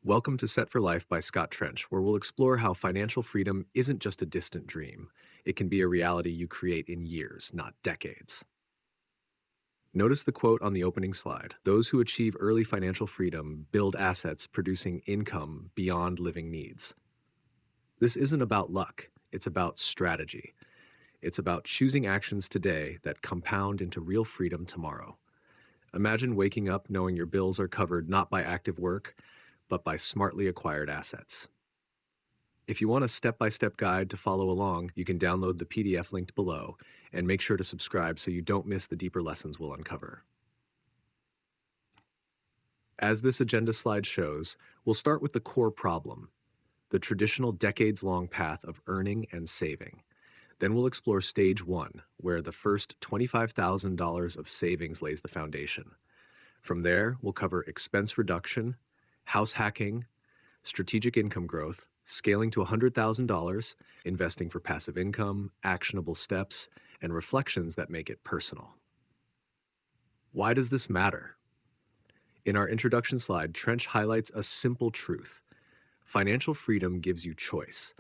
Welcome to Set for Life by Scott Trench, where we'll explore how financial freedom isn't just a distant dream. It can be a reality you create in years, not decades. Notice the quote on the opening slide: "Those who achieve early financial freedom build assets producing income beyond living needs." This isn't about luck, it's about strategy. It's about choosing actions today that compound into real freedom tomorrow. Imagine waking up knowing your bills are covered not by active work, but by smartly acquired assets. If you want a step-by-step guide to follow along, you can download the PDF linked below and make sure to subscribe so you don't miss the deeper lessons we'll uncover. As this agenda slide shows, we'll start with the core problem, the traditional decades-long path of earning and saving. Then we'll explore stage one, where the first $25,000 of savings lays the foundation. From there, we'll cover expense reduction, house hacking, strategic income growth, scaling to $100,000, investing for passive income, actionable steps, and reflections that make it personal. Why does this matter? In our introduction slide, Trench highlights a simple truth. Financial freedom gives you choice.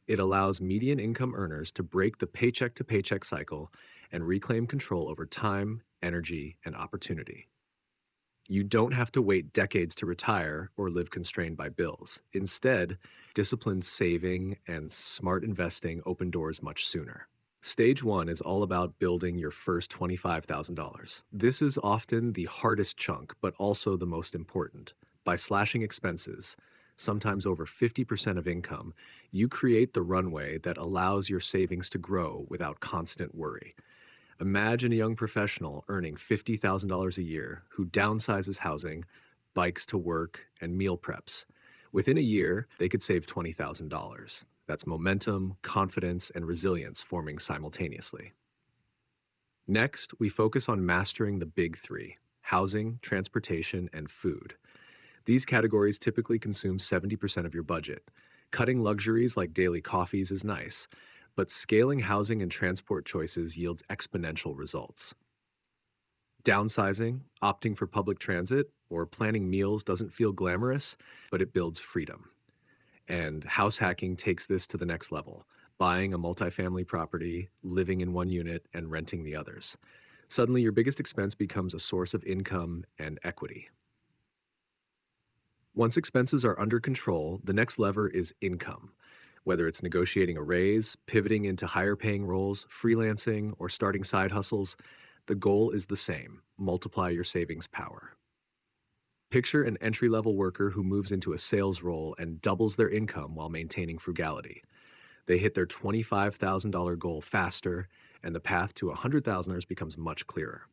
It allows median income earners to break the paycheck-to-paycheck cycle and reclaim control over time, energy, and opportunity. You don't have to wait decades to retire or live constrained by bills. Instead, disciplined saving and smart investing open doors much sooner. Stage one is all about building your first $25,000. This is often the hardest chunk, but also the most important. By slashing expenses, sometimes over 50% of income, you create the runway that allows your savings to grow without constant worry. Imagine a young professional earning $50,000 a year who downsizes housing, bikes to work, and meal preps. Within a year, they could save $20,000. That's momentum, confidence, and resilience forming simultaneously. Next, we focus on mastering the big three: housing, transportation, and food. These categories typically consume 70% of your budget. Cutting luxuries like daily coffees is nice, but scaling housing and transport choices yields exponential results. Downsizing, opting for public transit, or planning meals doesn't feel glamorous, but it builds freedom. And house hacking takes this to the next level, buying a multifamily property, living in one unit, and renting the others. Suddenly, your biggest expense becomes a source of income and equity. Once expenses are under control, the next lever is income. Whether it's negotiating a raise, pivoting into higher paying roles, freelancing, or starting side hustles, the goal is the same: multiply your savings power. Picture an entry-level worker who moves into a sales role and doubles their income while maintaining frugality. They hit their $25,000 goal faster, and the path to $100,000 becomes much clearer.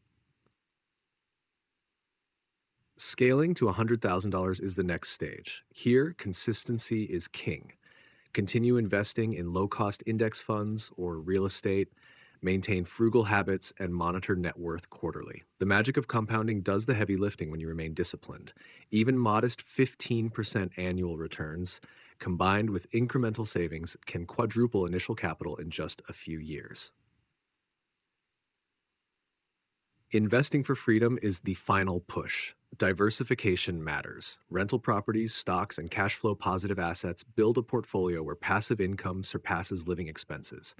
Scaling to $100,000 is the next stage. Here, consistency is king. Continue investing in low-cost index funds or real estate, maintain frugal habits, and monitor net worth quarterly. The magic of compounding does the heavy lifting when you remain disciplined. Even modest 15% annual returns, combined with incremental savings, can quadruple initial capital in just a few years. Investing for freedom is the final push. Diversification matters. Rental properties, stocks, and cash flow positive assets build a portfolio where passive income surpasses living expenses.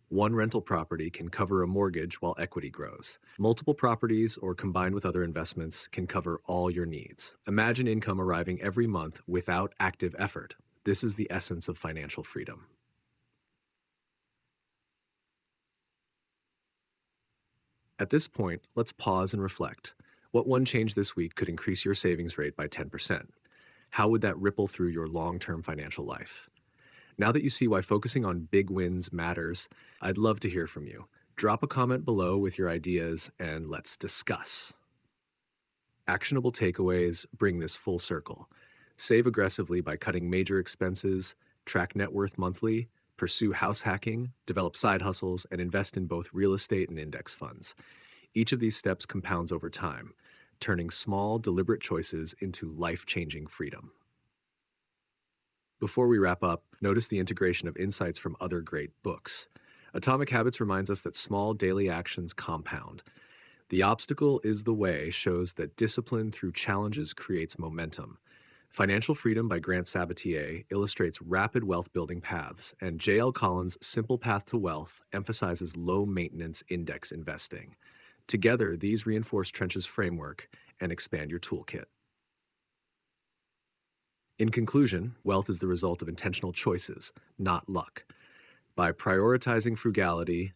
One rental property can cover a mortgage while equity grows. Multiple properties, or combined with other investments, can cover all your needs. Imagine income arriving every month without active effort. This is the essence of financial freedom. At this point, let's pause and reflect. What one change this week could increase your savings rate by 10%? How would that ripple through your long-term financial life? Now that you see why focusing on big wins matters, I'd love to hear from you. Drop a comment below with your ideas and let's discuss. Actionable takeaways bring this full circle. Save aggressively by cutting major expenses, track net worth monthly, pursue house hacking, develop side hustles, and invest in both real estate and index funds. Each of these steps compounds over time, turning small, deliberate choices into life-changing freedom. Before we wrap up, notice the integration of insights from other great books. Atomic Habits reminds us that small daily actions compound. The Obstacle is the Way shows that discipline through challenges creates momentum. Financial Freedom by Grant Sabatier illustrates rapid wealth building paths, and J.L. Collins' Simple Path to Wealth emphasizes low maintenance index investing. Together, these reinforce Trench's framework and expand your toolkit. In conclusion, wealth is the result of intentional choices, not luck. By prioritizing frugality,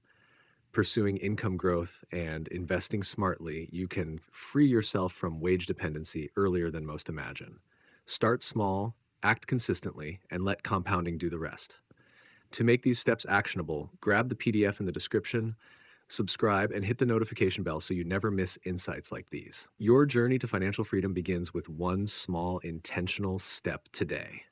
pursuing income growth, and investing smartly, you can free yourself from wage dependency earlier than most imagine. Start small, act consistently, and let compounding do the rest. To make these steps actionable, grab the PDF in the description, subscribe, and hit the notification bell so you never miss insights like these. Your journey to financial freedom begins with one small, intentional step today.